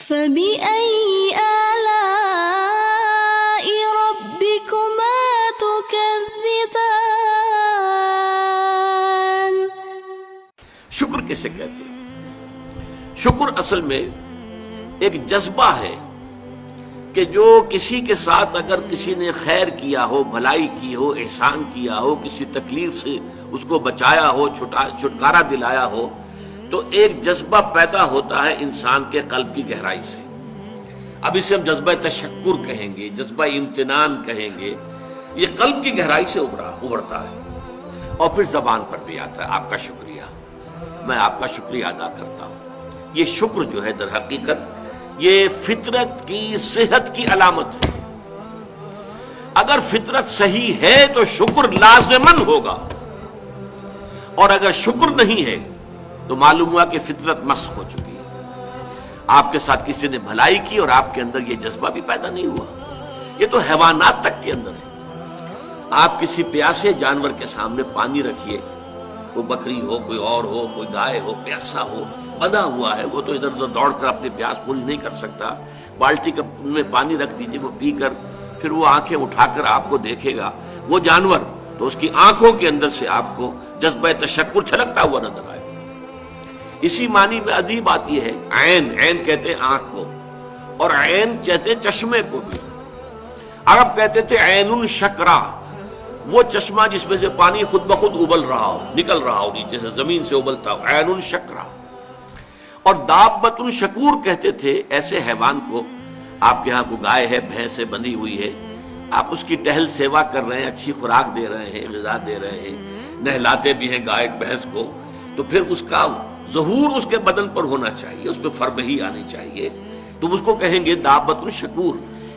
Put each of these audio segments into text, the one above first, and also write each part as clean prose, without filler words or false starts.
فَبِأَيِّ آلَاءِ رَبِّكُمَا تُكَذِّبَانِ۔ شکر کسے کہتے ہیں؟ شکر اصل میں ایک جذبہ ہے کہ جو کسی کے ساتھ اگر کسی نے خیر کیا ہو، بھلائی کی ہو، احسان کیا ہو، کسی تکلیف سے اس کو بچایا ہو، چھٹکارا دلایا ہو، تو ایک جذبہ پیدا ہوتا ہے انسان کے قلب کی گہرائی سے۔ اب اسے ہم جذبہ تشکر کہیں گے، جذبہ امتنان کہیں گے۔ یہ قلب کی گہرائی سے ابھرتا ہے اور پھر زبان پر بھی آتا ہے۔ آپ کا شکریہ، میں آپ کا شکریہ ادا کرتا ہوں۔ یہ شکر جو ہے در حقیقت یہ فطرت کی صحت کی علامت ہے۔ اگر فطرت صحیح ہے تو شکر لازماً ہوگا، اور اگر شکر نہیں ہے تو معلوم ہوا کہ فطرت مسخ ہو چکی ہے۔ آپ کے ساتھ کسی نے بھلائی کی اور آپ کے اندر یہ جذبہ بھی پیدا نہیں ہوا۔ یہ تو حیوانات تک کے اندر ہے۔ آپ کسی پیاسے جانور کے سامنے پانی رکھیے، کوئی بکری ہو، کوئی اور ہو، کوئی گائے ہو، پیاسا ہو، بندھا ہوا ہے، وہ تو ادھر ادھر دوڑ کر اپنی پیاس پوری نہیں کر سکتا۔ بالٹی میں پانی رکھ دیجیے، وہ پی کر پھر وہ آنکھیں اٹھا کر آپ کو دیکھے گا، وہ جانور تو اس کی آنکھوں کے اندر سے آپ کو جذبہ تشکر چھلکتا ہوا نظر آئے۔ اسی معنی میں عجیب بات یہ ہے، عین کہتے ہیں آنکھ کو، اور عین کہتے ہیں چشمے کو بھی۔ عرب کہتے تھے عین شکرا، وہ چشمہ جس میں سے پانی خود بخود ابل رہا ہو، نکل رہا ہو نیچے سے، زمین سے ابلتا ہو، عین شکرا۔ اور دابۃ شکور کہتے تھے ایسے حیوان کو، آپ کے ہاں کو گائے ہے، بھینس ہے، بندھی ہوئی ہے، آپ اس کی ٹہل سیوا کر رہے ہیں، اچھی خوراک دے رہے ہیں، غذا دے رہے ہیں، نہلاتے بھی ہیں گائے بھینس کو، تو پھر اس کا ظہور اس کے بدن پر ہونا چاہیے، اس پہ فربہی آنی چاہیے، تو اس کو کہیں گے دابۃ شکور۔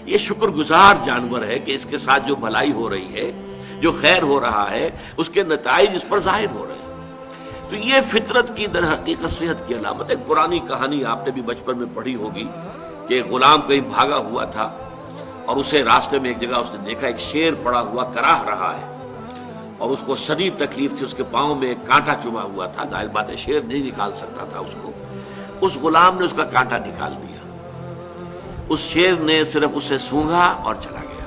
یہ شکر گزار جانور ہے کہ اس کے ساتھ جو بھلائی ہو رہی ہے، جو خیر ہو رہا ہے، اس کے نتائج اس پر ظاہر ہو رہے ہیں۔ تو یہ فطرت کی در حقیقت صحت کی علامت ہے۔ پرانی کہانی آپ نے بھی بچپن میں پڑھی ہوگی کہ ایک غلام کہیں بھاگا ہوا تھا اور اسے راستے میں ایک جگہ اس نے دیکھا ایک شیر پڑا ہوا کراہ رہا ہے، اور اس کو شدید تکلیف تھی، اس کے پاؤں میں ایک کانٹا چبھا ہوا تھا۔ ظاہر بات ہے شیر نہیں نکال سکتا تھا اس کو، اس غلام نے اس کا کانٹا نکال دیا۔ اس شیر نے صرف اسے سونگھا اور چلا گیا۔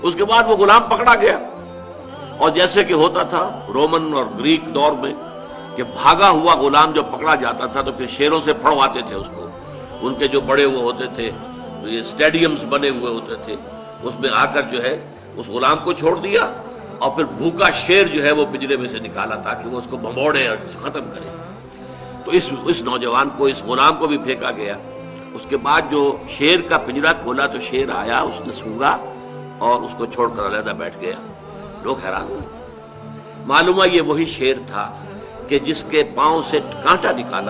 اس کے بعد وہ غلام پکڑا گیا، اور جیسے کہ ہوتا تھا رومن اور گریک دور میں کہ بھاگا ہوا غلام جب پکڑا جاتا تھا تو پھر شیروں سے پھڑواتے تھے اس کو۔ ان کے جو بڑے وہ ہوتے تھے، یہ اسٹیڈیمز بنے ہوئے ہوتے تھے، اس میں آ کر جو ہے اس غلام کو چھوڑ دیا، اور پھر بھوکا شیر جو ہے وہ پنجرے میں سے نکالا تاکہ وہ اس کو بھموڑے اور ختم کرے۔ تو اس نوجوان کو، اس غلام کو بھی پھینکا گیا۔ اس کے بعد جو شیر کا پنجرا کھولا تو شیر آیا، اس نے سونگا اور اس کو چھوڑ کر علیحدہ بیٹھ گیا۔ لوگ حیران ہوئے، معلوم ہے یہ وہی شیر تھا کہ جس کے پاؤں سے کانٹا نکالا